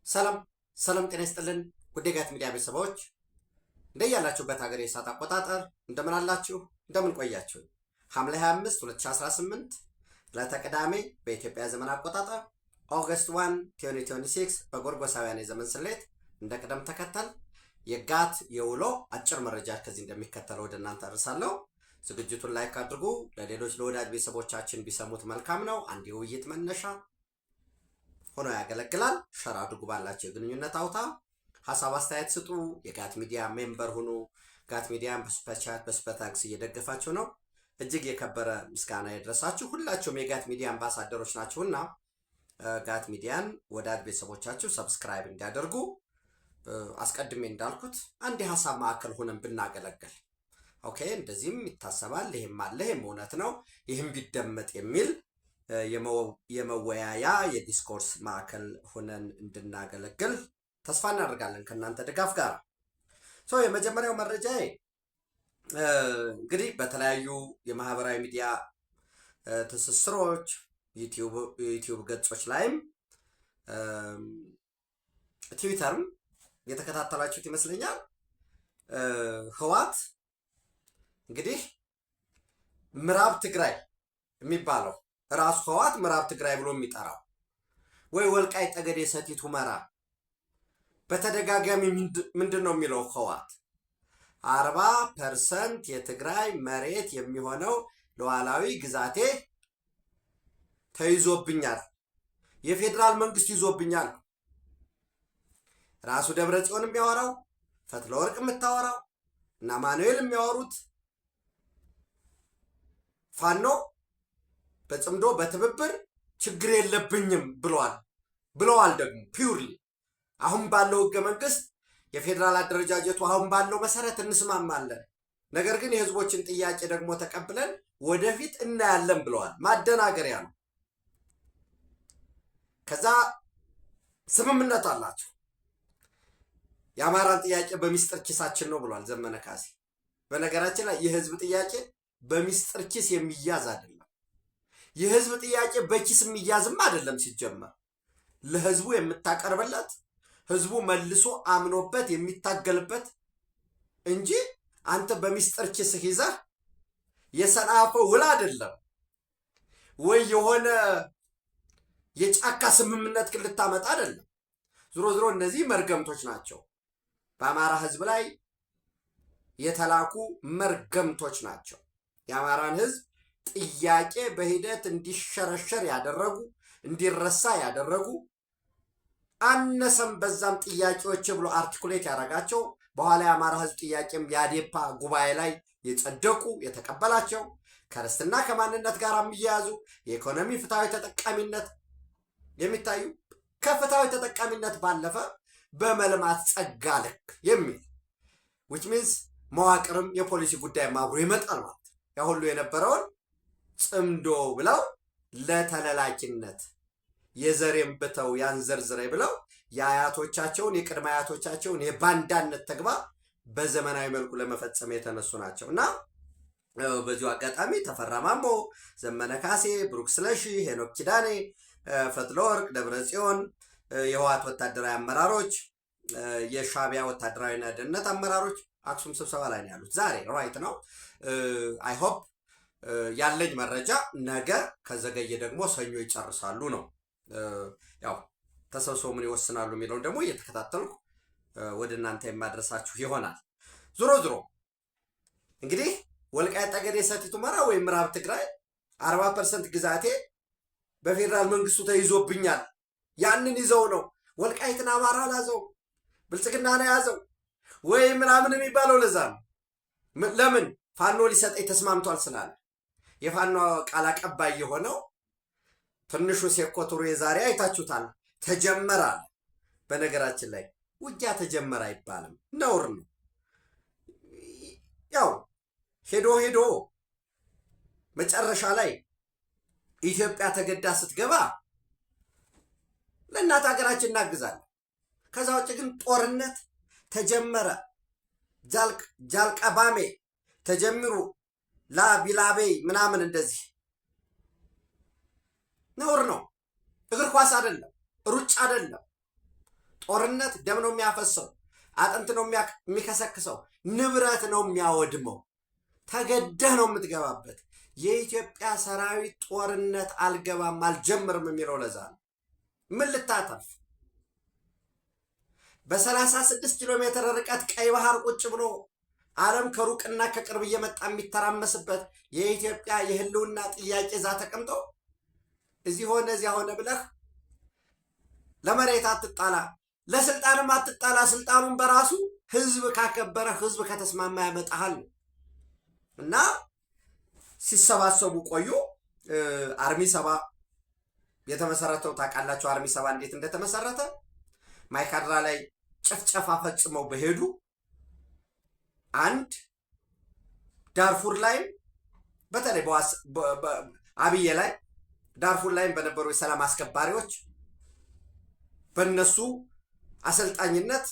ሰላም ሰላም ጤና ይስጥልን ውድ የጋት ሚዲያ ቤተሰቦች እንደያላችሁበት ሀገር የሰዓት አቆጣጠር እንደምን አላችሁ እንደምን ቆያችሁ? ሐምሌ 25 2018 ለተቀዳሜ በኢትዮጵያ ዘመን አቆጣጠር ኦገስት 1 2026 በጎርጎሳውያን የዘመን ስሌት እንደ ቅደም ተከተል የጋት የውሎ አጭር መረጃ ከዚህ እንደሚከተለው ወደ እናንተ አደርሳለሁ። ዝግጅቱን ላይክ አድርጉ። ለሌሎች ለወዳጅ ቤተሰቦቻችን ቢሰሙት መልካም ነው። አንድ የውይይት መነሻ ሆኖ ያገለግላል። ሸር አድርጉ። ባላችሁ የግንኙነት አውታ ሐሳብ አስተያየት ስጡ። የጋት ሚዲያ ሜምበር ሁኑ። ጋት ሚዲያን በሱፐር ቻት በሱፐር ታንክስ እየደገፋችሁ ነው። እጅግ የከበረ ምስጋና ይድረሳችሁ። ሁላችሁም የጋት ሚዲያ አምባሳደሮች ናችሁና ጋት ሚዲያን ወዳጅ ቤተሰቦቻችሁ ሰብስክራይብ እንዲያደርጉ አስቀድሜ እንዳልኩት አንድ የሐሳብ ማዕከል ሆነን ብናገለግል ኦኬ፣ እንደዚህም ይታሰባል፣ ይሄም አለ፣ ይሄም እውነት ነው፣ ይሄም ቢደመጥ የሚል የመወያያ የዲስኮርስ ማዕከል ሆነን እንድናገለግል ተስፋ እናደርጋለን ከእናንተ ድጋፍ ጋር። የመጀመሪያው መረጃ እንግዲህ በተለያዩ የማህበራዊ ሚዲያ ትስስሮች ዩቲዩብ ገጾች ላይም ትዊተርም የተከታተላችሁት ይመስለኛል። ህወሓት እንግዲህ ምዕራብ ትግራይ የሚባለው ራሱ ህወሓት ምዕራብ ትግራይ ብሎ የሚጠራው ወይ ወልቃይት ጠገዴ ሰቲት ሁመራ በተደጋጋሚ ምንድን ነው የሚለው ህወሓት 40% የትግራይ መሬት የሚሆነው ሉዓላዊ ግዛቴ ተይዞብኛል፣ የፌዴራል መንግስት ይዞብኛል። ራሱ ደብረ ጽዮን የሚያወራው ፈትለወርቅ የምታወራው እና ማኑኤል የሚያወሩት ፋኖ በጽምዶ በትብብር ችግር የለብኝም ብለዋል። ደግሞ ፒውርሊ አሁን ባለው ህገ መንግስት የፌዴራል አደረጃጀቱ አሁን ባለው መሰረት እንስማማለን፣ ነገር ግን የህዝቦችን ጥያቄ ደግሞ ተቀብለን ወደፊት እናያለን ብለዋል። ማደናገሪያ ነው። ከዛ ስምምነት አላቸው። የአማራን ጥያቄ በሚስጥር ኪሳችን ነው ብሏል ዘመነ ካሴ። በነገራችን ላይ የህዝብ ጥያቄ በሚስጥር ኪስ የሚያዝ አይደለም። የህዝብ ጥያቄ በኪስ የሚያዝም አይደለም። ሲጀመር ለህዝቡ የምታቀርብለት ህዝቡ መልሶ አምኖበት የሚታገልበት እንጂ አንተ በሚስጥር ኪስህ ይዘህ የሰናፈው ውል አይደለም ወይ የሆነ የጫካ ስምምነት ልታመጣ አይደለም። ዞሮ እነዚህ መርገምቶች ናቸው። በአማራ ህዝብ ላይ የተላኩ መርገምቶች ናቸው። የአማራን ህዝብ ጥያቄ በሂደት እንዲሸረሸር ያደረጉ፣ እንዲረሳ ያደረጉ፣ አነሰም በዛም ጥያቄዎች ብሎ አርቲኩሌት ያደረጋቸው በኋላ የአማራ ህዝብ ጥያቄም የአዴፓ ጉባኤ ላይ የጸደቁ የተቀበላቸው ከርስትና ከማንነት ጋር የሚያያዙ የኢኮኖሚ ፍትሃዊ ተጠቃሚነት የሚታዩ ከፍትሃዊ ተጠቃሚነት ባለፈ በመልማት ጸጋ ልክ የሚል which means መዋቅርም የፖሊሲ ጉዳይ አብሮ ይመጣል ማለት ያ ሁሉ የነበረውን ጽምዶ ብለው ለተለላኪነት የዘሬም ብተው ያንዘርዝሬ ብለው የአያቶቻቸውን የቅድመ አያቶቻቸውን የባንዳነት ተግባር በዘመናዊ መልኩ ለመፈጸም የተነሱ ናቸው እና በዚሁ አጋጣሚ ተፈራ ማሞ፣ ዘመነ ካሴ፣ ብሩክ ስለሺ፣ ሄኖክ ኪዳኔ፣ ፈትለወርቅ ደብረ ጽዮን፣ የህወሓት ወታደራዊ አመራሮች፣ የሻዕቢያ ወታደራዊና ደህንነት አመራሮች አክሱም ስብሰባ ላይ ነው ያሉት። ዛሬ ራይት ነው። አይ ሆፕ ያለኝ መረጃ ነገ ከዘገየ ደግሞ ሰኞ ይጨርሳሉ ነው። ያው ተሰብስበው ምን ይወስናሉ የሚለውን ደግሞ እየተከታተልኩ ወደ እናንተ የማድረሳችሁ ይሆናል። ዞሮ እንግዲህ ወልቃይት ጠገዴ ሰቲት ሁመራ ወይም ምዕራብ ትግራይ 40% ግዛቴ በፌዴራል መንግስቱ ተይዞብኛል። ያንን ይዘው ነው ወልቃይትን አማራ ላዘው ብልጽግና ነው ያዘው ወይ ምናምን የሚባለው። ለዛ ነው። ለምን ፋኖ ሊሰጠኝ ተስማምቷል ስላለ የፋኖ ቃል አቀባይ የሆነው ትንሹ ሴኮቱሩ የዛሬ አይታችሁታል። ተጀመረ። በነገራችን ላይ ውጊያ ተጀመረ አይባልም፣ ነውር ነው። ያው ሄዶ መጨረሻ ላይ ኢትዮጵያ ተገዳ ስትገባ ለእናት ሀገራችን እናግዛለን። ከዛ ውጭ ግን ጦርነት ተጀመረ ጃልቀባሜ ተጀምሩ ላቢላቤ ምናምን እንደዚህ ነውር ነው። እግር ኳስ አይደለም፣ ሩጫ አይደለም። ጦርነት ደም ነው የሚያፈሰው፣ አጥንት ነው የሚከሰክሰው፣ ንብረት ነው የሚያወድመው። ተገደህ ነው የምትገባበት። የኢትዮጵያ ሰራዊት ጦርነት አልገባም አልጀምርም የሚለው ለዛ ነው። ምን ልታተርፍ? በ36 ኪሎ ሜትር ርቀት ቀይ ባህር ቁጭ ብሎ ዓለም ከሩቅና ከቅርብ እየመጣ የሚተራመስበት የኢትዮጵያ የህልውና ጥያቄ እዛ ተቀምጦ እዚህ ሆነ እዚያ ሆነ ብለህ ለመሬት አትጣላ፣ ለስልጣንም አትጣላ። ስልጣኑን በራሱ ህዝብ ካከበረ ህዝብ ከተስማማ ያመጣሃል እና ሲሰባሰቡ ቆዩ። አርሚ 70 የተመሰረተው ታውቃላችሁ። አርሚ 70 እንዴት እንደተመሰረተ ማይካድራ ላይ ጭፍጨፋ ፈጽመው በሄዱ አንድ ዳርፉር ላይ በተለይ አብዬ ላይ ዳርፉር ላይ በነበሩ የሰላም አስከባሪዎች በነሱ አሰልጣኝነት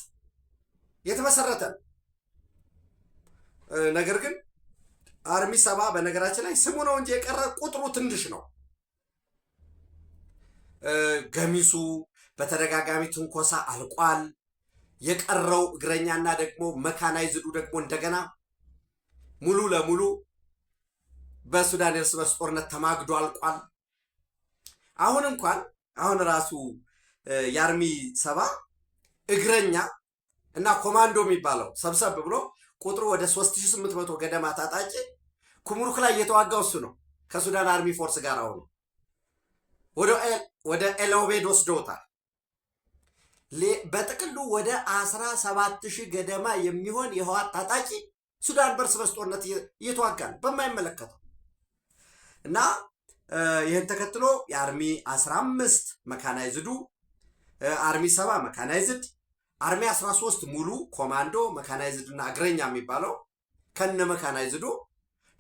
የተመሰረተ ነገር ግን አርሚ 70 በነገራችን ላይ ስሙ ነው እንጂ የቀረ ቁጥሩ ትንሽ ነው። ገሚሱ በተደጋጋሚ ትንኮሳ አልቋል። የቀረው እግረኛና ደግሞ መካናይዝዱ ደግሞ እንደገና ሙሉ ለሙሉ በሱዳን እርስ በርስ ጦርነት ተማግዶ አልቋል። አሁን ራሱ የአርሚ 70 እግረኛ እና ኮማንዶ የሚባለው ሰብሰብ ብሎ ቁጥሩ ወደ 3800 ገደማ ታጣቂ ኩምሩክ ላይ እየተዋጋው እሱ ነው ከሱዳን አርሚ ፎርስ ጋር አሁን ወደ ኤልኦቤድ ወስደውታል። በጥቅሉ ወደ 17000 ገደማ የሚሆን የህወሓት ታጣቂ ሱዳን በርስ በርስ ጦርነት እየተዋጋ ነው በማይመለከተው እና ይህን ተከትሎ የአርሚ 15 መካናይዝዱ፣ አርሚ 70 መካናይዝድ፣ አርሚ 13 ሙሉ ኮማንዶ መካናይዝድ እና እግረኛ የሚባለው ከነ መካናይዝዱ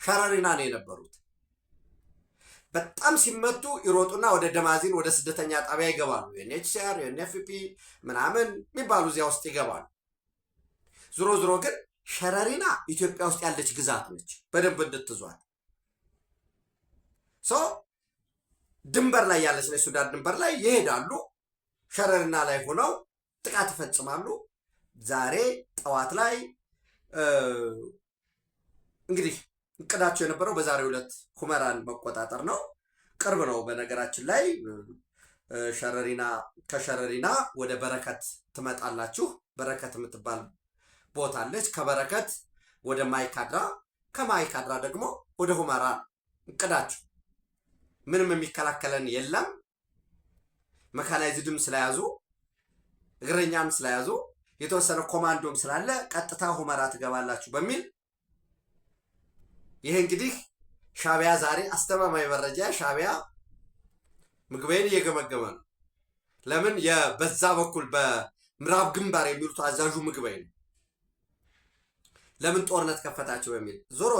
ሸረሪና ነው የነበሩት። በጣም ሲመቱ ይሮጡና ወደ ደማዚን ወደ ስደተኛ ጣቢያ ይገባሉ። የኤንኤችሲአር የኤንኤፍፒ ምናምን የሚባሉ እዚያ ውስጥ ይገባሉ። ዞሮ ግን ሸረሪና ኢትዮጵያ ውስጥ ያለች ግዛት ነች። በደንብ እንድትዟት ድንበር ላይ ያለች ነች። ሱዳን ድንበር ላይ ይሄዳሉ። ሸረሪና ላይ ሆነው ጥቃት ይፈጽማሉ። ዛሬ ጠዋት ላይ እንግዲህ እቅዳቸው የነበረው በዛሬው ዕለት ሁመራን መቆጣጠር ነው። ቅርብ ነው በነገራችን ላይ ከሸረሪና ወደ በረከት ትመጣላችሁ። በረከት የምትባል ቦታ አለች። ከበረከት ወደ ማይካድራ፣ ከማይካድራ ደግሞ ወደ ሁመራ እቅዳቸው። ምንም የሚከላከለን የለም። መካናይዝድም ስለያዙ እግረኛም ስለያዙ የተወሰነ ኮማንዶም ስላለ ቀጥታ ሁመራ ትገባላችሁ በሚል ይሄ እንግዲህ ሻቢያ ዛሬ አስተማማኝ መረጃ ሻቢያ ምግቤን እየገመገመ ነው። ለምን በዛ በኩል በምዕራብ ግንባር የሚሉት አዛዡ ምግቤ ነው። ለምን ጦርነት ከፈታቸው በሚል ዞሮ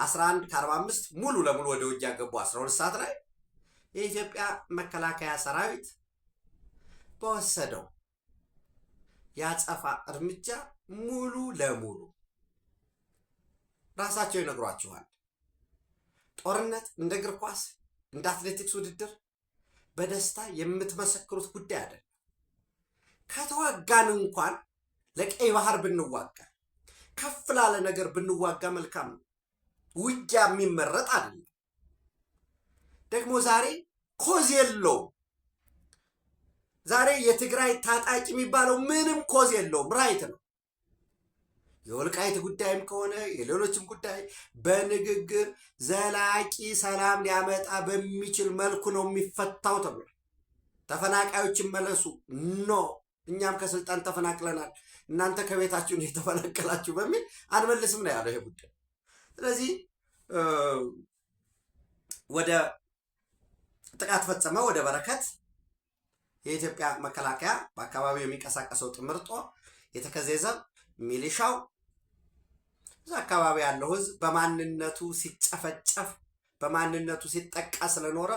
11:45 ሙሉ ለሙሉ ወደ ውጊያ ገቡ። 12 ሰዓት ላይ የኢትዮጵያ መከላከያ ሰራዊት በወሰደው ያጸፋ እርምጃ ሙሉ ለሙሉ ራሳቸው ይነግሯችኋል። ጦርነት እንደ እግር ኳስ እንደ አትሌቲክስ ውድድር በደስታ የምትመሰክሩት ጉዳይ አይደለም። ከተዋጋን እንኳን ለቀይ ባህር ብንዋጋ ከፍ ላለ ነገር ብንዋጋ መልካም ነው። ውጊያ የሚመረጥ አይደለም። ደግሞ ዛሬ ኮዝ የለውም። ዛሬ የትግራይ ታጣቂ የሚባለው ምንም ኮዝ የለውም። ራይት ነው። የወልቃይት ጉዳይም ከሆነ የሌሎችም ጉዳይ በንግግር ዘላቂ ሰላም ሊያመጣ በሚችል መልኩ ነው የሚፈታው ተብሏል። ተፈናቃዮችን መለሱ እኛም ከስልጣን ተፈናቅለናል፣ እናንተ ከቤታችሁ ነው የተፈናቀላችሁ በሚል አንመልስም ነው ያለው ይሄ ጉዳይ። ስለዚህ ወደ ጥቃት ፈጸመ። ወደ በረከት የኢትዮጵያ መከላከያ በአካባቢው የሚንቀሳቀሰው ጥምር ጦር የተከዘዘ ሚሊሻው እዛ አካባቢ ያለው ህዝብ በማንነቱ ሲጨፈጨፍ በማንነቱ ሲጠቃ ስለኖረ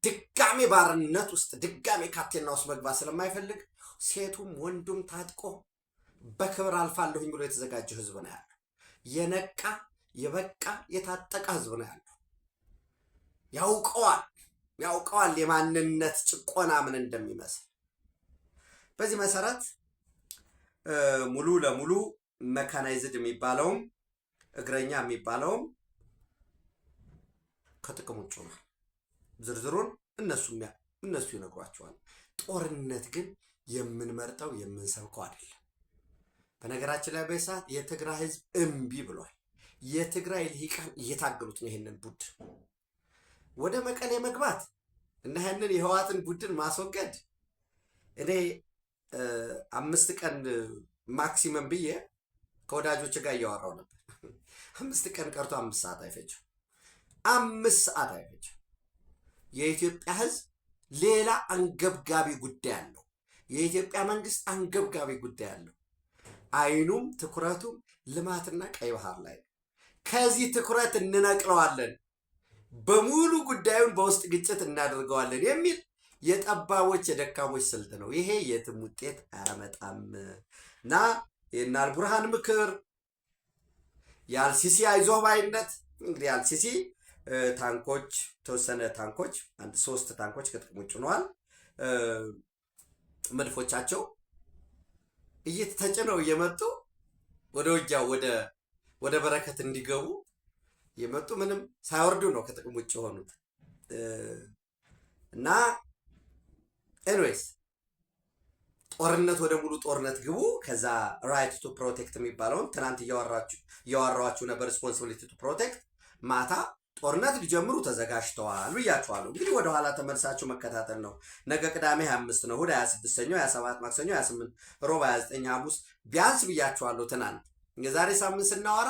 ድጋሜ ባርነት ውስጥ ድጋሜ ካቴና ውስጥ መግባት ስለማይፈልግ ሴቱም ወንዱም ታጥቆ በክብር አልፋለሁኝ ብሎ የተዘጋጀ ህዝብ ነው ያለው። የነቃ የበቃ የታጠቀ ህዝብ ነው ያለው። ያውቀዋል የማንነት ጭቆና ምን እንደሚመስል። በዚህ መሰረት ሙሉ ለሙሉ መካናይዝድ የሚባለውም እግረኛ የሚባለውም ከጥቅም ውጭ ነው። ዝርዝሩን እነሱ ይነግሯቸዋል። ጦርነት ግን የምንመርጠው የምንሰብከው አይደለም። በነገራችን ላይ በሰዓት የትግራይ ህዝብ እምቢ ብሏል። የትግራይ ልሂቃን እየታገሉት ነው ይሄንን ቡድን ወደ መቀሌ መግባት እና ይሄንን የህወሓትን ቡድን ማስወገድ። እኔ 5 ቀን ማክሲመም ብዬ ከወዳጆች ጋር እያወራው ነበር። 5 ቀን ቀርቶ 5 ሰዓት አይፈጅም። 5 ሰዓት አይፈጅም። የኢትዮጵያ ህዝብ ሌላ አንገብጋቢ ጉዳይ አለው። የኢትዮጵያ መንግስት አንገብጋቢ ጉዳይ አለው። አይኑም ትኩረቱም ልማትና ቀይ ባህር ላይ ነው። ከዚህ ትኩረት እንነቅለዋለን፣ በሙሉ ጉዳዩን በውስጥ ግጭት እናደርገዋለን የሚል የጠባቦች የደካሞች ስልት ነው። ይሄ የትም ውጤት አያመጣም እና የናል ቡርሃን ምክር የአልሲሲ አይዞህ ባይነት እንግዲህ አልሲሲ ታንኮች ተወሰነ ታንኮች 3 ታንኮች ከጥቅም ውጭ ሆነዋል። መድፎቻቸው እየተጨነው እየመጡ ወደ ውጊያው ወደ በረከት እንዲገቡ የመጡ ምንም ሳይወርዱ ነው ከጥቅም ውጭ ሆኑት እና ኤኒዌይስ ጦርነት ወደ ሙሉ ጦርነት ግቡ። ከዛ ራይት ቱ ፕሮቴክት የሚባለውን ትናንት እያወራኋችሁ ነበር። ሪስፖንሲቢሊቲ ቱ ፕሮቴክት ማታ ጦርነት ሊጀምሩ ተዘጋጅተዋል ብያችኋለሁ። እንግዲህ ወደኋላ ተመልሳችሁ መከታተል ነው። ነገ ቅዳሜ 25 ነው፣ እሑድ 26፣ ሰኞ 27፣ ማክሰኞ 28፣ ሮብ 29፣ ሐሙስ ቢያንስ ብያችኋለሁ ትናንት። የዛሬ ሳምንት ስናወራ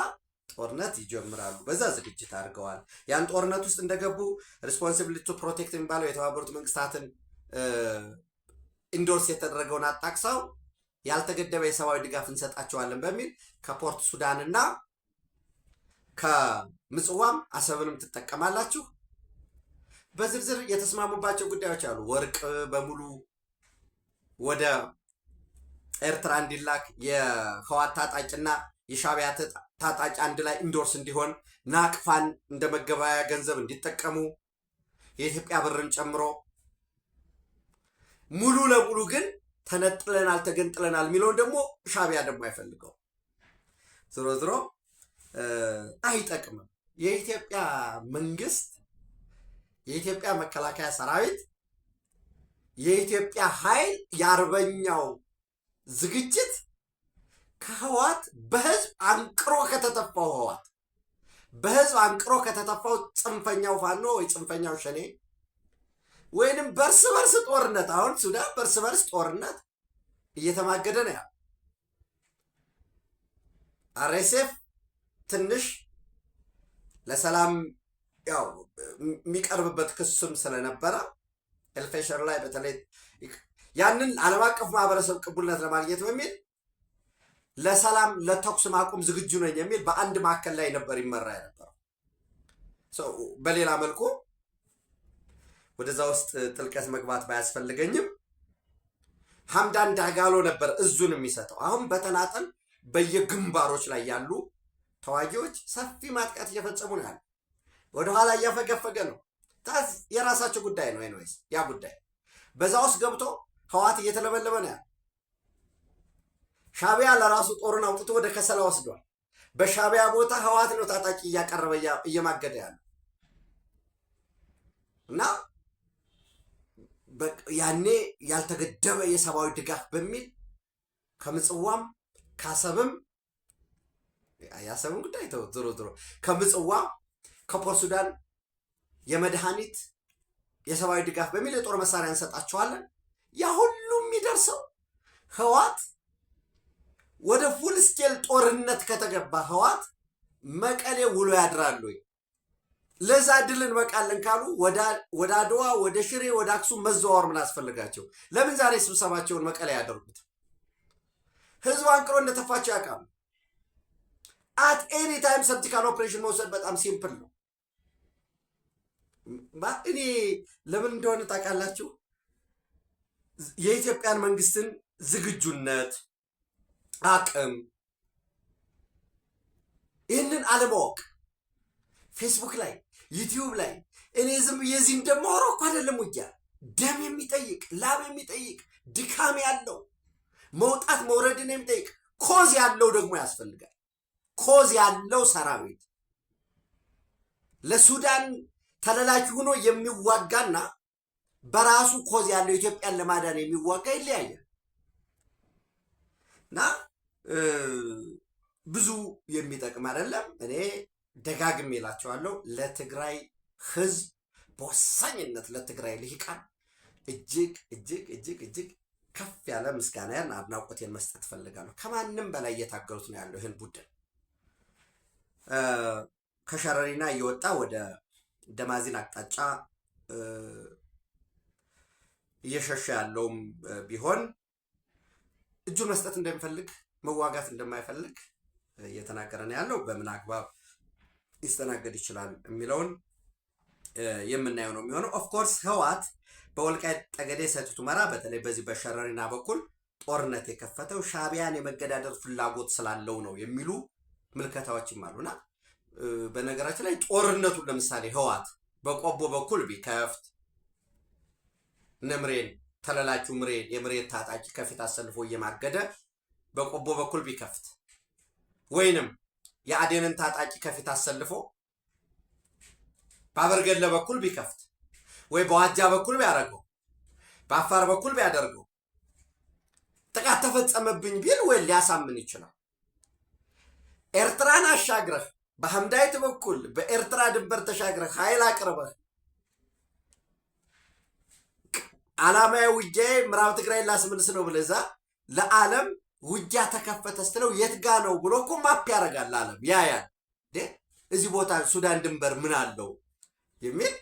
ጦርነት ይጀምራሉ። በዛ ዝግጅት አድርገዋል። ያን ጦርነት ውስጥ እንደገቡ ሪስፖንሲቢሊቲ ቱ ፕሮቴክት የሚባለው የተባበሩት መንግስታትን ኢንዶርስ የተደረገውን አጣቅሰው ያልተገደበ የሰብአዊ ድጋፍ እንሰጣቸዋለን በሚል ከፖርት ሱዳን እና ከምጽዋም አሰብንም ትጠቀማላችሁ። በዝርዝር የተስማሙባቸው ጉዳዮች አሉ። ወርቅ በሙሉ ወደ ኤርትራ እንዲላክ፣ የህወሓት ታጣቂና የሻዕቢያ ታጣቂ አንድ ላይ ኢንዶርስ እንዲሆን፣ ናቅፋን እንደ መገበያያ ገንዘብ እንዲጠቀሙ የኢትዮጵያ ብርን ጨምሮ ሙሉ ለሙሉ ግን ተነጥለናል ተገንጥለናል የሚለውን ደግሞ ሻዕቢያ ደግሞ አይፈልገው። ዝሮ ዝሮ አይጠቅምም። የኢትዮጵያ መንግስት፣ የኢትዮጵያ መከላከያ ሰራዊት፣ የኢትዮጵያ ኃይል፣ የአርበኛው ዝግጅት ከህወሓት በህዝብ አንቅሮ ከተተፋው ህወሓት በህዝብ አንቅሮ ከተተፋው ጽንፈኛው ፋኖ ወይ ጽንፈኛው ሸኔ ወይንም በርስ በርስ ጦርነት፣ አሁን ሱዳን በርስ በርስ ጦርነት እየተማገደ ነው ያለው። አርኤስኤፍ ትንሽ ለሰላም ያው የሚቀርብበት ክስም ስለነበረ ኤልፌሸር ላይ በተለይ ያንን ዓለም አቀፍ ማህበረሰብ ቅቡልነት ለማግኘት በሚል ለሰላም ለተኩስ ማቆም ዝግጁ ነኝ የሚል በአንድ ማዕከል ላይ ነበር ይመራ የነበረው። በሌላ መልኩ ወደዛ ውስጥ ጥልቀት መግባት ባያስፈልገኝም ሐምዳን ዳጋሎ ነበር እዙን የሚሰጠው። አሁን በተናጠል በየግንባሮች ላይ ያሉ ተዋጊዎች ሰፊ ማጥቃት እየፈጸሙ ነው ያሉ። ወደኋላ እያፈገፈገ ነው። ታዝ የራሳቸው ጉዳይ ነው። ኤኒዌይስ ያ ጉዳይ በዛ ውስጥ ገብቶ ህወሓት እየተለበለበ ነው ያለው። ሻዕቢያ ለራሱ ጦሩን አውጥቶ ወደ ከሰላ ወስዷል። በሻዕቢያ ቦታ ህወሓት ነው ታጣቂ እያቀረበ እየማገደ ያለው እና ያኔ ያልተገደበ የሰብአዊ ድጋፍ በሚል ከምጽዋም ካሰብም ያሰብም ጉዳይ ተው ዝሮ ከምጽዋ ከፖርት ሱዳን የመድኃኒት የሰብአዊ ድጋፍ በሚል የጦር መሳሪያ እንሰጣቸዋለን። ያ ሁሉ የሚደርሰው ህወሓት ወደ ፉል ስኬል ጦርነት ከተገባ ህወሓት መቀሌ ውሎ ያድራሉ። ለዛ ድል እንበቃለን ካሉ ወደ አድዋ፣ ወደ ሽሬ፣ ወደ አክሱም መዘዋወር ምን አስፈልጋቸው? ለምን ዛሬ ስብሰባቸውን መቀሌ ያደርጉት? ህዝብ አንቅሮ እንደተፋቸው ያውቃሉ። አት ኤኒ ታይም ሰርጂካል ኦፕሬሽን መውሰድ በጣም ሲምፕል ነው። እኔ ለምን እንደሆነ ታውቃላችሁ? የኢትዮጵያን መንግስትን ዝግጁነት፣ አቅም ይህንን አለማወቅ ፌስቡክ ላይ ዩቲዩብ ላይ እኔ ዝም የዚህ እንደማወራው እኮ አይደለም። ውጊያ ደም የሚጠይቅ ላብ የሚጠይቅ ድካም ያለው መውጣት መውረድን የሚጠይቅ ኮዝ ያለው ደግሞ ያስፈልጋል። ኮዝ ያለው ሰራዊት ለሱዳን ተለላኪ ሆኖ የሚዋጋና በራሱ ኮዝ ያለው ኢትዮጵያን ለማዳን የሚዋጋ ይለያያል እና ብዙ የሚጠቅም አይደለም። እኔ ደጋግሜ እላቸዋለሁ ለትግራይ ህዝብ በወሳኝነት ለትግራይ ልሂቃን እጅግ እጅግ እጅግ እጅግ ከፍ ያለ ምስጋናን አድናቆቴን መስጠት ፈልጋለሁ። ከማንም በላይ እየታገሉት ነው ያለው ይህን ቡድን ከሸረሪና እየወጣ ወደ ደማዚን አቅጣጫ እየሸሸ ያለውም ቢሆን እጁን መስጠት እንደሚፈልግ መዋጋት እንደማይፈልግ እየተናገረ ነው ያለው። በምን አግባብ ሊስተናገድ ይችላል የሚለውን የምናየው ነው የሚሆነው። ኦፍኮርስ ህወሓት በወልቃይት ጠገዴ ሰቲት ሁመራ በተለይ በዚህ በሸረሪና በኩል ጦርነት የከፈተው ሻዕቢያን የመገዳደር ፍላጎት ስላለው ነው የሚሉ ምልከታዎችም አሉና በነገራችን ላይ ጦርነቱን ለምሳሌ ህወሓት በቆቦ በኩል ቢከፍት ነምሬን ተለላኪው ምሬን የምሬን ታጣቂ ከፊት አሰልፎ እየማገደ በቆቦ በኩል ቢከፍት ወይንም የአዴንን ታጣቂ ከፊት አሰልፎ በአበርገለ በኩል ቢከፍት ወይ በዋጃ በኩል ቢያደርገው በአፋር በኩል ቢያደርገው ጥቃት ተፈጸመብኝ ቢል ወይ ሊያሳምን ይችላል። ኤርትራን አሻግረህ በሐምዳይት በኩል በኤርትራ ድንበር ተሻግረህ ኃይል አቅርበህ ዓላማዊ ውጊያ ምዕራብ ትግራይ ላስመልስ ነው ብለዛ ለዓለም ውጊያ ተከፈተ ስትለው የት ጋ ነው ብሎ እኮ ማፕ ያደርጋል ዓለም ያያል። እዚህ ቦታ ሱዳን ድንበር ምን አለው የሚል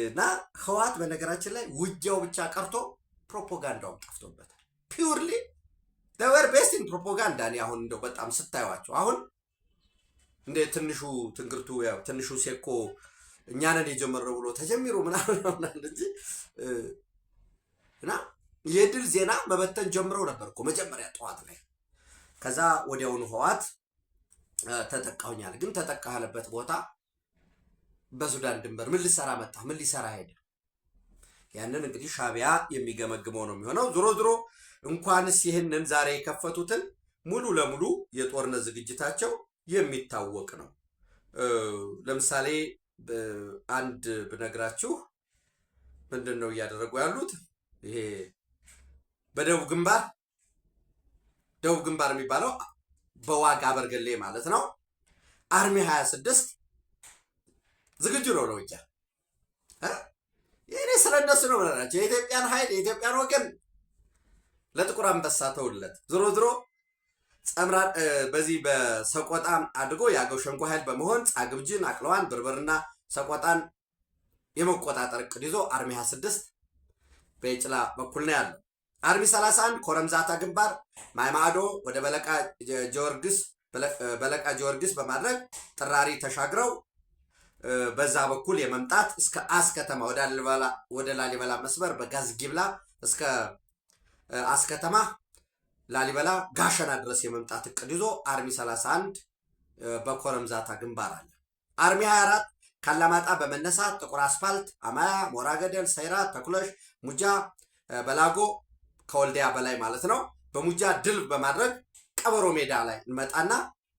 እና ህወሓት በነገራችን ላይ ውጊያው ብቻ ቀርቶ ፕሮፓጋንዳውም ጠፍቶበታል። ፒውርሊ ደወር ቤስት ኢን ፕሮፓጋንዳ። አሁን እንደው በጣም ስታዩዋቸው አሁን እንደ ትንሹ ትንግርቱ ያው ትንሹ ሴኮ እኛንን የጀመረው ብሎ ተጀምሮ ምናምን እንጂ እና የድል ዜና መበተን ጀምረው ነበር እኮ መጀመሪያ ጠዋት ላይ። ከዛ ወዲያውኑ ህወሓት ተጠቃውኛል። ግን ተጠቃለበት ቦታ በሱዳን ድንበር ምን ሊሰራ መጣ? ምን ሊሰራ ሄደ? ያንን እንግዲህ ሻዕቢያ የሚገመግመው ነው የሚሆነው። ዞሮ ዞሮ እንኳንስ ይህንን ዛሬ የከፈቱትን ሙሉ ለሙሉ የጦርነት ዝግጅታቸው የሚታወቅ ነው። ለምሳሌ አንድ ብነግራችሁ ምንድን ነው እያደረጉ ያሉት? ይሄ በደቡብ ግንባር የሚባለው በዋግ አበርገሌ ማለት ነው። አርሚ 26 ዝግጁ ነው ለውጊያ። ይሄ ስለነሱ ነው ብለናቸው የኢትዮጵያን ኃይል የኢትዮጵያን ወገን ለጥቁር አንበሳ ተውለት። ዞሮ ዞሮ ጸምራ በዚህ በሰቆጣን አድጎ የአገው ሸንጎ ኃይል በመሆን ጻግብጅን፣ አቅለዋን፣ ብርብርና ሰቆጣን የመቆጣጠር እቅድ ይዞ አርሚ 26 በጭላ በኩል ነው ያለው። አርሚ 31 ኮረምዛታ ግንባር ማይማዶ ወደ በለቃ ጊዮርጊስ በማድረግ ጥራሪ ተሻግረው በዛ በኩል የመምጣት እስከ አስከተማ ወደ ላሊበላ መስመር በጋዝጊብላ እስከ አስከተማ ላሊበላ ጋሸና ድረስ የመምጣት እቅድ ይዞ አርሚ 31 በኮረምዛታ ግንባር አለ። አርሚ 24 ካላማጣ በመነሳት ጥቁር አስፋልት፣ አማያ፣ ሞራ ገደል፣ ሰይራ፣ ተኩለሽ፣ ሙጃ፣ በላጎ ከወልዲያ በላይ ማለት ነው በሙጃ ድል በማድረግ ቀበሮ ሜዳ ላይ እንመጣና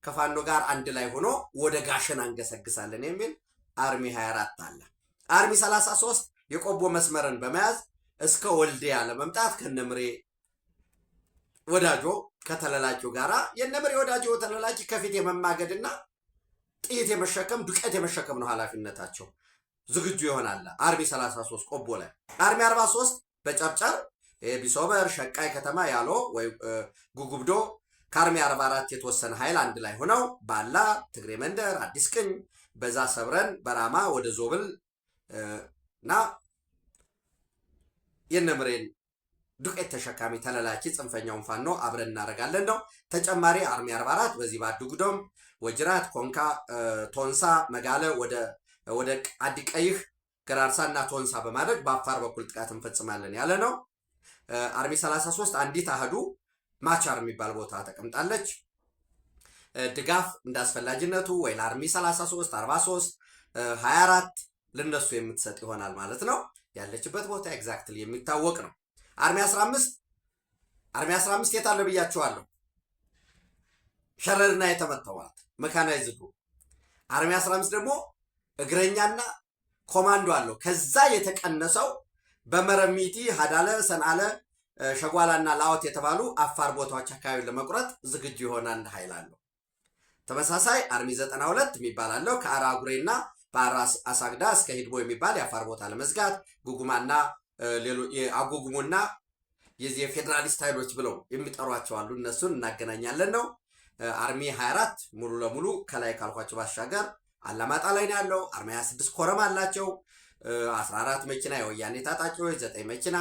ከፋኖ ጋር አንድ ላይ ሆኖ ወደ ጋሸና እንገሰግሳለን የሚል አርሚ 24 አለ። አርሚ 33 የቆቦ መስመርን በመያዝ እስከ ወልዲያ ለመምጣት ከነምሬ ወዳጆ ከተለላቂው ጋራ የነምሬ ወዳጆ ተለላቂ ከፊት የመማገድና ጥይት የመሸከም ዱቄት የመሸከም ነው ኃላፊነታቸው። ዝግጁ ይሆናል። አርሚ 33 ቆቦ ላይ። አርሚ 43 በጨርጨር ቢሶበር ሸቃይ ከተማ ያሎ ወይ ጉጉብዶ ከአርሚ 44 የተወሰነ ኃይል አንድ ላይ ሆነው ባላ ትግሬ መንደር አዲስ ቅኝ በዛ ሰብረን በራማ ወደ ዞብል እና የነምሬን ዱቄት ተሸካሚ ተለላኪ ጽንፈኛውን ፋኖ አብረን እናደርጋለን ነው። ተጨማሪ አርሚ 44 በዚህ ባዱጉዶም ወጅራት፣ ኮንካ፣ ቶንሳ፣ መጋለ ወደ አዲቀይህ ገራርሳ እና ቶንሳ በማድረግ በአፋር በኩል ጥቃት እንፈጽማለን ያለ ነው። አርሚ 33 አንዲት አህዱ ማቻር የሚባል ቦታ ተቀምጣለች። ድጋፍ እንዳስፈላጊነቱ ወይ ለአርሚ 33 43 24 ለነሱ የምትሰጥ ይሆናል ማለት ነው። ያለችበት ቦታ ኤግዛክትሊ የሚታወቅ ነው። አርሚ 15 አርሚ 15 የት አለ ብያችኋለሁ። ሸረርና የተመታው ማለት መካናይዝዱ። አርሚ 15 ደግሞ እግረኛና ኮማንዶ አለው። ከዛ የተቀነሰው በመረሚቲ ሀዳለ፣ ሰንአለ፣ ሸጓላና ላወት የተባሉ አፋር ቦታዎች አካባቢ ለመቁረጥ ዝግጁ የሆነ አንድ ኃይል አለው። ተመሳሳይ አርሚ 92 የሚባል አለው። ከአራጉሬና በአራ አሳግዳ እስከ ሂድቦ የሚባል የአፋር ቦታ ለመዝጋት ጉጉማና አጉጉሙና የዚህ የፌዴራሊስት ኃይሎች ብለው የሚጠሯቸው አሉ። እነሱን እናገናኛለን ነው። አርሚ 24 ሙሉ ለሙሉ ከላይ ካልኳቸው ባሻገር አላማጣ ላይ ነው ያለው። አርሚ 26 ኮረም አላቸው። 14 መኪና የወያኔ ታጣቂዎች፣ 9 መኪና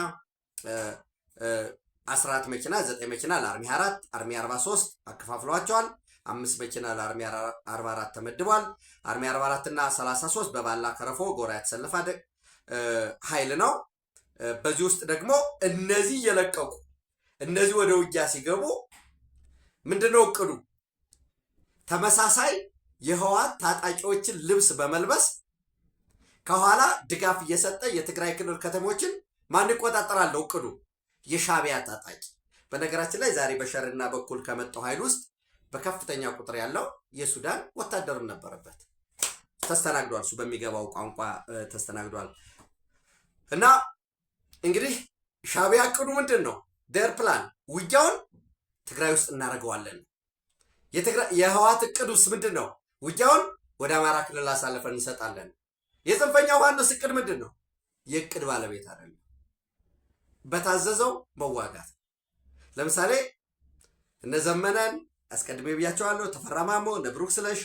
14 መኪና 9 መኪና ለአርሚ 24፣ አርሚ 43 አከፋፍለዋቸዋል። 5 መኪና ለአርሚ 44 ተመድቧል። አርሚ 44 እና 33 በባላ ከረፎ ጎራ የተሰለፈ ኃይል ነው። በዚህ ውስጥ ደግሞ እነዚህ እየለቀቁ እነዚህ ወደ ውጊያ ሲገቡ ምንድነው እቅዱ? ተመሳሳይ የህወሓት ታጣቂዎችን ልብስ በመልበስ ከኋላ ድጋፍ እየሰጠ የትግራይ ክልል ከተሞችን ማን ይቆጣጠራል? እቅዱ የሻዕቢያ ታጣቂ። በነገራችን ላይ ዛሬ በሸርና በኩል ከመጣው ኃይል ውስጥ በከፍተኛ ቁጥር ያለው የሱዳን ወታደርም ነበረበት። ተስተናግዷል። እሱ በሚገባው ቋንቋ ተስተናግዷል። እና እንግዲህ ሻዕቢያ እቅዱ ምንድን ነው? ዴር ፕላን ውጊያውን ትግራይ ውስጥ እናደርገዋለን። የህወሓት እቅድ ውስጥ ምንድን ነው? ውጊያውን ወደ አማራ ክልል አሳልፈን እንሰጣለን። የጽንፈኛው ዋናው እቅድ ምንድን ነው? የእቅድ ባለቤት አይደለም፣ በታዘዘው መዋጋት። ለምሳሌ እነ ዘመነን አስቀድሜ ብያቸዋለሁ። ተፈራ ማሞ፣ እነ ብሩክ ስለሽ፣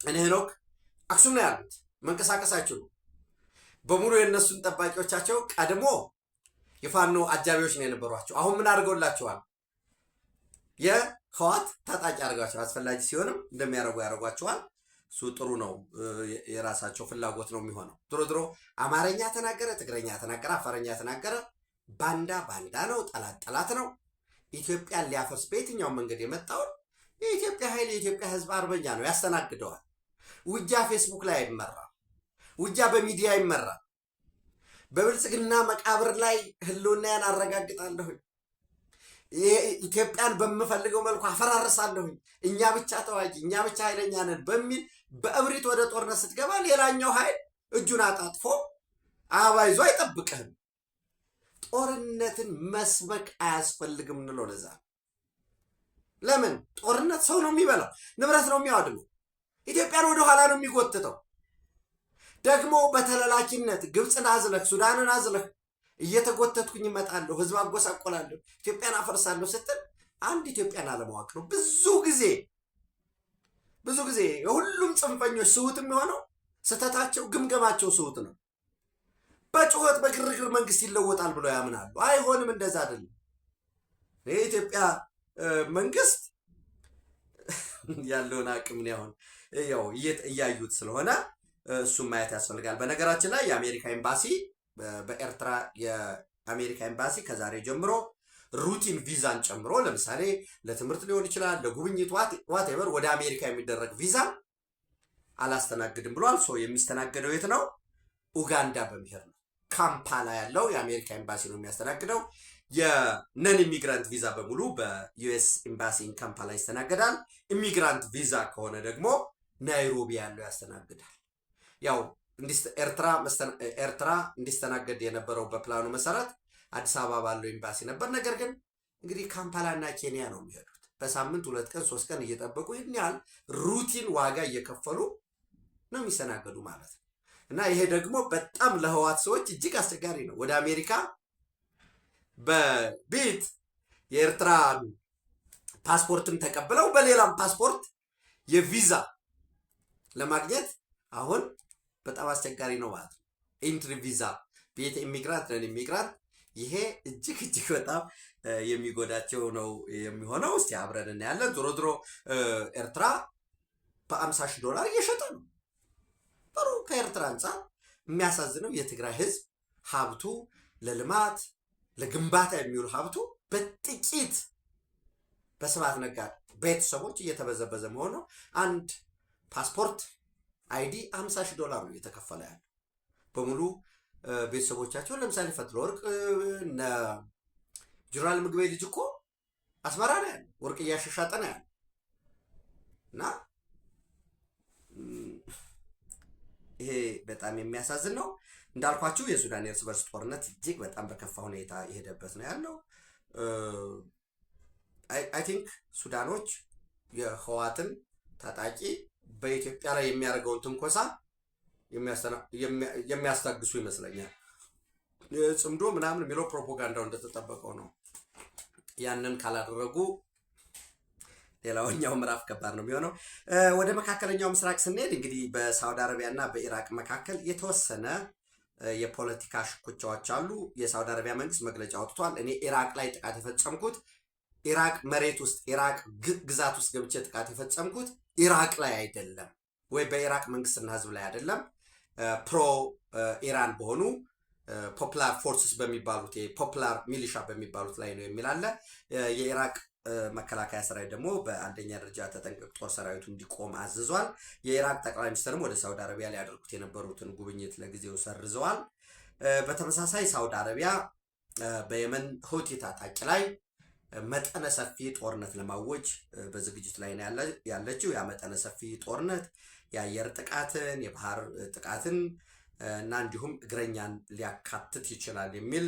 እነ ሄኖክ አክሱም ነው ያሉት። መንቀሳቀስ አይችሉም። በሙሉ የእነሱን ጠባቂዎቻቸው ቀድሞ የፋኖ አጃቢዎች ነው የነበሯቸው። አሁን ምን አድርገውላቸዋል? የህወሓት ታጣቂ አድርጓቸዋል። አስፈላጊ ሲሆንም እንደሚያደርጉ ያደርጓቸዋል። እሱ ጥሩ ነው። የራሳቸው ፍላጎት ነው የሚሆነው። ድሮ አማርኛ ተናገረ፣ ትግረኛ ተናገረ፣ አፋርኛ ተናገረ፣ ባንዳ ባንዳ ነው፣ ጠላት ጠላት ነው። ኢትዮጵያን ሊያፈርስ በየትኛው መንገድ የመጣውን የኢትዮጵያ ኃይል የኢትዮጵያ ህዝብ አርበኛ ነው፣ ያስተናግደዋል። ውጊያ ፌስቡክ ላይ አይመራም። ውጊያ በሚዲያ ይመራል። በብልጽግና መቃብር ላይ ህልውናን አረጋግጣለሁኝ፣ ኢትዮጵያን በምፈልገው መልኩ አፈራርሳለሁኝ፣ እኛ ብቻ ተዋጊ፣ እኛ ብቻ ኃይለኛ ነን በሚል በእብሪት ወደ ጦርነት ስትገባ ሌላኛው ኃይል እጁን አጣጥፎ አበባ ይዞ አይጠብቅህም። ጦርነትን መስበክ አያስፈልግም እንለው ለዛ። ለምን? ጦርነት ሰው ነው የሚበላው፣ ንብረት ነው የሚያወድመው፣ ኢትዮጵያን ወደኋላ ነው የሚጎትተው። ደግሞ በተለላኪነት ግብፅን አዝለህ ሱዳንን አዝለህ እየተጎተትኩኝ እመጣለሁ፣ ህዝብ አጎሳቆላለሁ፣ ኢትዮጵያን አፈርሳለሁ ስትል አንድ ኢትዮጵያን አለማወቅ ነው። ብዙ ጊዜ የሁሉም ጽንፈኞች ስሁት የሚሆነው ስህተታቸው ግምገማቸው ስሁት ነው። በጩኸት በግርግር መንግስት ይለወጣል ብለው ያምናሉ። አይሆንም፣ እንደዛ አይደለም። የኢትዮጵያ መንግስት ያለውን አቅም ያው እያዩት ስለሆነ እሱም ማየት ያስፈልጋል። በነገራችን ላይ የአሜሪካ ኤምባሲ በኤርትራ የአሜሪካ ኤምባሲ ከዛሬ ጀምሮ ሩቲን ቪዛን ጨምሮ ለምሳሌ ለትምህርት ሊሆን ይችላል፣ ለጉብኝት ዋቴቨር ወደ አሜሪካ የሚደረግ ቪዛ አላስተናግድም ብሏል። ሰው የሚስተናገደው የት ነው? ኡጋንዳ በመሄድ ነው። ካምፓላ ያለው የአሜሪካ ኤምባሲ ነው የሚያስተናግደው። የነን ኢሚግራንት ቪዛ በሙሉ በዩኤስ ኤምባሲ ካምፓላ ይስተናገዳል። ኢሚግራንት ቪዛ ከሆነ ደግሞ ናይሮቢ ያለው ያስተናግዳል። ያው ኤርትራ እንዲስተናገድ የነበረው በፕላኑ መሰረት አዲስ አበባ ባለው ኤምባሲ ነበር። ነገር ግን እንግዲህ ካምፓላና ኬንያ ነው የሚሄዱት። በሳምንት 2 ቀን 3 ቀን እየጠበቁ ይህን ያህል ሩቲን ዋጋ እየከፈሉ ነው የሚስተናገዱ ማለት ነው። እና ይሄ ደግሞ በጣም ለህወሓት ሰዎች እጅግ አስቸጋሪ ነው። ወደ አሜሪካ በቤት የኤርትራ ፓስፖርትም ተቀብለው በሌላም ፓስፖርት የቪዛ ለማግኘት አሁን በጣም አስቸጋሪ ነው ማለት ነው። ኢንትሪ ቪዛ ቤት ኢሚግራንት ነን ኢሚግራንት ይሄ እጅግ በጣም የሚጎዳቸው ነው የሚሆነው። እስቲ አብረን እናያለን። ዞሮ ኤርትራ በ$50,000 እየሸጠ ነው። ጥሩ። ከኤርትራ አንጻር የሚያሳዝነው የትግራይ ህዝብ ሀብቱ ለልማት ለግንባታ የሚውል ሀብቱ በጥቂት በስብሐት ነጋ ቤተሰቦች እየተበዘበዘ መሆኑ። አንድ ፓስፖርት አይዲ $50,000 ነው እየተከፈለ ያለው በሙሉ ቤተሰቦቻቸውን። ለምሳሌ ፈትለወርቅ እነ ጀነራል ምግበይ ልጅ እኮ አስመራ ነው ያለው፣ ወርቅ እያሻሻጠ ነው ያለው። እና ይሄ በጣም የሚያሳዝን ነው። እንዳልኳችሁ የሱዳን የእርስ በርስ ጦርነት እጅግ በጣም በከፋ ሁኔታ የሄደበት ነው ያለው። አይ ቲንክ ሱዳኖች የህዋትን ታጣቂ በኢትዮጵያ ላይ የሚያደርገውን ትንኮሳ የሚያስታግሱ ይመስለኛል። ጽምዶ ምናምን የሚለው ፕሮፓጋንዳው እንደተጠበቀው ነው። ያንን ካላደረጉ ሌላኛው ምዕራፍ ከባድ ነው የሚሆነው። ወደ መካከለኛው ምስራቅ ስንሄድ እንግዲህ በሳውዲ አረቢያ እና በኢራቅ መካከል የተወሰነ የፖለቲካ ሽኩቻዎች አሉ። የሳውዲ አረቢያ መንግስት መግለጫ አውጥቷል። እኔ ኢራቅ ላይ ጥቃት የፈጸምኩት ኢራቅ መሬት ውስጥ ኢራቅ ግዛት ውስጥ ገብቼ ጥቃት የፈጸምኩት ኢራቅ ላይ አይደለም፣ ወይ በኢራቅ መንግስትና ህዝብ ላይ አይደለም፣ ፕሮ ኢራን በሆኑ ፖፕላር ፎርስስ በሚባሉት ፖፕላር ሚሊሻ በሚባሉት ላይ ነው የሚል አለ። የኢራቅ መከላከያ ሰራዊት ደግሞ በአንደኛ ደረጃ ተጠንቀቅ ጦር ሰራዊቱ እንዲቆም አዝዟል። የኢራቅ ጠቅላይ ሚኒስትርም ወደ ሳውዲ አረቢያ ሊያደርጉት የነበሩትን ጉብኝት ለጊዜው ሰርዘዋል። በተመሳሳይ ሳውዲ አረቢያ በየመን ሁቲ ታጣቂ ላይ መጠነ ሰፊ ጦርነት ለማወጅ በዝግጅት ላይ ነው ያለችው። ያ መጠነ ሰፊ ጦርነት የአየር ጥቃትን፣ የባህር ጥቃትን እና እንዲሁም እግረኛን ሊያካትት ይችላል የሚል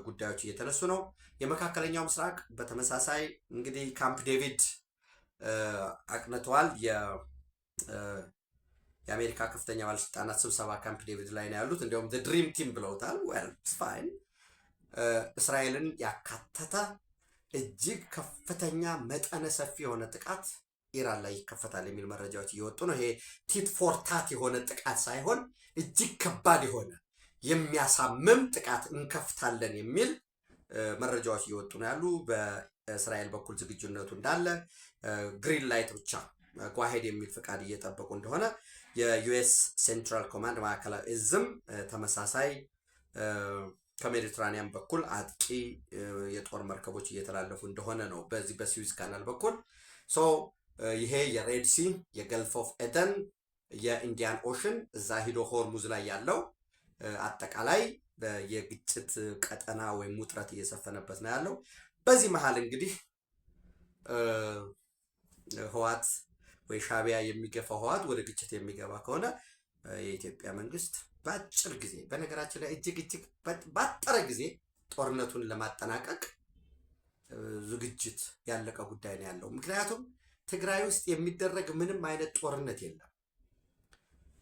ጉዳዮች እየተነሱ ነው። የመካከለኛው ምስራቅ በተመሳሳይ እንግዲህ ካምፕ ዴቪድ አቅንተዋል። የአሜሪካ ከፍተኛ ባለስልጣናት ስብሰባ ካምፕ ዴቪድ ላይ ነው ያሉት። እንዲሁም ድሪም ቲም ብለውታል። ዌል ፋይን። እስራኤልን ያካተተ እጅግ ከፍተኛ መጠነ ሰፊ የሆነ ጥቃት ኢራን ላይ ይከፈታል የሚል መረጃዎች እየወጡ ነው። ይሄ ቲት ፎር ታት የሆነ ጥቃት ሳይሆን እጅግ ከባድ የሆነ የሚያሳምም ጥቃት እንከፍታለን የሚል መረጃዎች እየወጡ ነው ያሉ። በእስራኤል በኩል ዝግጁነቱ እንዳለ ግሪን ላይት ብቻ ጓሄድ የሚል ፍቃድ እየጠበቁ እንደሆነ የዩኤስ ሴንትራል ኮማንድ ማዕከላዊ እዝም ተመሳሳይ ከሜዲትራኒያን በኩል አጥቂ የጦር መርከቦች እየተላለፉ እንደሆነ ነው በዚህ በስዊዝ ካናል በኩል። ይሄ የሬድ ሲ፣ የገልፍ ኦፍ ኤደን፣ የኢንዲያን ኦሽን እዛ ሂዶ ሆርሙዝ ላይ ያለው አጠቃላይ የግጭት ቀጠና ወይም ውጥረት እየሰፈነበት ነው ያለው። በዚህ መሀል እንግዲህ ህዋት ወይ ሻቢያ የሚገፋው ህዋት ወደ ግጭት የሚገባ ከሆነ የኢትዮጵያ መንግስት በአጭር ጊዜ፣ በነገራችን ላይ እጅግ ባጠረ ጊዜ ጦርነቱን ለማጠናቀቅ ዝግጅት ያለቀ ጉዳይ ነው ያለው። ምክንያቱም ትግራይ ውስጥ የሚደረግ ምንም አይነት ጦርነት የለም።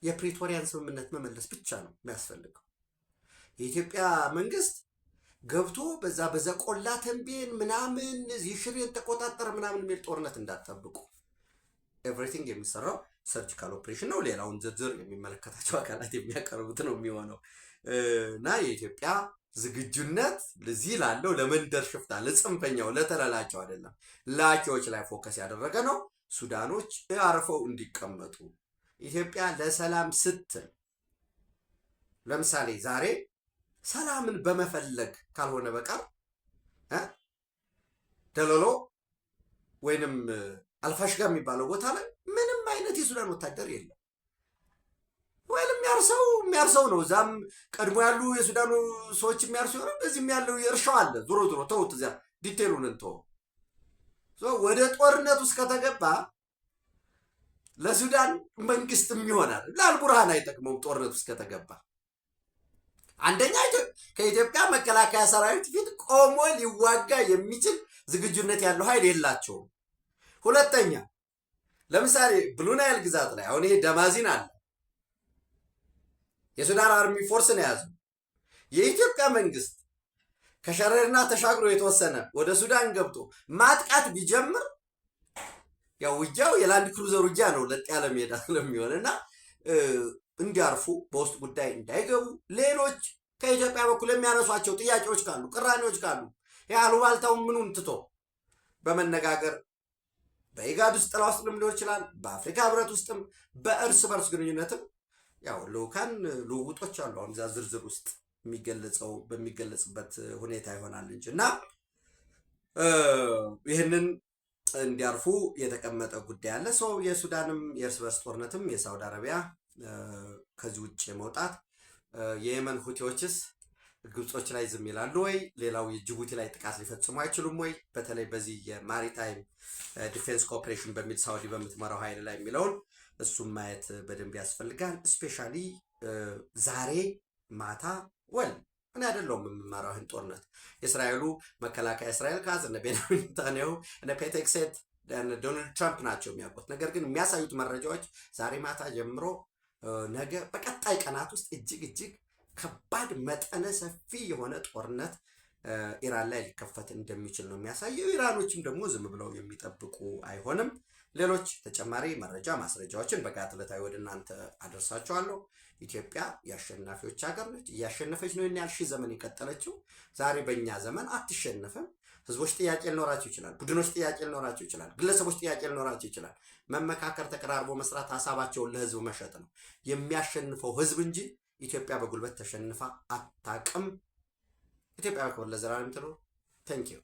የፕሪቶሪያን ስምምነት መመለስ ብቻ ነው የሚያስፈልገው። የኢትዮጵያ መንግስት ገብቶ በዛ ቆላ ተንቤን ምናምን ሽሬን ተቆጣጠረ ምናምን የሚል ጦርነት እንዳትጠብቁ። ኤቭሪቲንግ የሚሰራው ሰርጂካል ኦፕሬሽን ነው። ሌላውን ዝርዝር የሚመለከታቸው አካላት የሚያቀርቡት ነው የሚሆነው እና የኢትዮጵያ ዝግጁነት ለዚህ ላለው ለመንደር ሽፍታ፣ ለጽንፈኛው፣ ለተላላቸው አይደለም፣ ላኪዎች ላይ ፎከስ ያደረገ ነው። ሱዳኖች አርፈው እንዲቀመጡ ኢትዮጵያ ለሰላም ስትል፣ ለምሳሌ ዛሬ ሰላምን በመፈለግ ካልሆነ በቀር ደለሎ ወይንም አልፋሽጋ የሚባለው ቦታ ላይ ምንም አይነት የሱዳን ወታደር የለም። ወይም የሚያርሰው ነው። እዛም ቀድሞ ያሉ የሱዳኑ ሰዎች የሚያርሱ ይሆናል። በዚህም ያለው የእርሻው አለ። ዞሮ ተውት፣ እዚያ ዲቴሉን እንተው። ወደ ጦርነት ውስጥ ከተገባ ለሱዳን መንግስትም ይሆናል፣ ለአልቡርሃን አይጠቅመውም። ጦርነት ውስጥ ከተገባ አንደኛ ከኢትዮጵያ መከላከያ ሰራዊት ፊት ቆሞ ሊዋጋ የሚችል ዝግጁነት ያለው ኃይል የላቸውም። ሁለተኛ ለምሳሌ ብሉ ናይል ግዛት ላይ አሁን ይሄ ደማዚን አለ፣ የሱዳን አርሚ ፎርስ ነው የያዘው። የኢትዮጵያ መንግስት ከሸረሪና ተሻግሮ የተወሰነ ወደ ሱዳን ገብቶ ማጥቃት ቢጀምር ያው ውጊያው የላንድ ክሩዘር ውጊያ ነው፣ ለጥ ያለ ሜዳ ስለሚሆንና እንዲያርፉ በውስጥ ጉዳይ እንዳይገቡ፣ ሌሎች ከኢትዮጵያ በኩል የሚያነሷቸው ጥያቄዎች ካሉ፣ ቅራኔዎች ካሉ ያሉባልታውን ምኑን ትቶ በመነጋገር በኢጋድ ውስጥ ጥላ ውስጥ ሊሆን ይችላል፣ በአፍሪካ ህብረት ውስጥም በእርስ በርስ ግንኙነትም ያው ልኡካን ልውውጦች አሉ። አሁን እዛ ዝርዝር ውስጥ በሚገለጽበት ሁኔታ ይሆናል እንጂ እና ይህንን እንዲያርፉ የተቀመጠ ጉዳይ አለ። የሱዳንም የእርስ በርስ ጦርነትም የሳውዲ አረቢያ ከዚህ ውጭ መውጣት፣ የየመን ሁቲዎችስ ግብጾች ላይ ዝም ይላሉ ወይ? ሌላው የጅቡቲ ላይ ጥቃት ሊፈጽሙ አይችሉም ወይ? በተለይ በዚህ የማሪታይም ዲፌንስ ኮኦፕሬሽን በሚል ሳውዲ በምትመራው ኃይል ላይ የሚለውን እሱም ማየት በደንብ ያስፈልጋል። ስፔሻሊ ዛሬ ማታ እኔ አይደለሁም የምመራው ይህን ጦርነት። የእስራኤሉ መከላከያ እስራኤል ካዝ እነ ቤንያሚን ኔታንያሁ እነ ፔቴክሴት ዶናልድ ትራምፕ ናቸው የሚያውቁት። ነገር ግን የሚያሳዩት መረጃዎች ዛሬ ማታ ጀምሮ ነገ በቀጣይ ቀናት ውስጥ እጅግ ከባድ መጠነ ሰፊ የሆነ ጦርነት ኢራን ላይ ሊከፈት እንደሚችል ነው የሚያሳየው። ኢራኖችም ደግሞ ዝም ብለው የሚጠብቁ አይሆንም። ሌሎች ተጨማሪ መረጃ ማስረጃዎችን በጋት ዕለታዊ ወደ እናንተ አደርሳችኋለሁ። ኢትዮጵያ የአሸናፊዎች ሀገር ነች። እያሸነፈች ነው ያህል ሺህ ዘመን የቀጠለችው። ዛሬ በእኛ ዘመን አትሸነፍም። ህዝቦች ጥያቄ ሊኖራቸው ይችላል። ቡድኖች ጥያቄ ሊኖራቸው ይችላል። ግለሰቦች ጥያቄ ሊኖራቸው ይችላል። መመካከር፣ ተቀራርቦ መስራት፣ ሀሳባቸውን ለህዝብ መሸጥ ነው የሚያሸንፈው ህዝብ እንጂ ኢትዮጵያ በጉልበት ተሸንፋ አታቅም። ኢትዮጵያ በክብር ለዘላለም ትኑር። ቴንኪው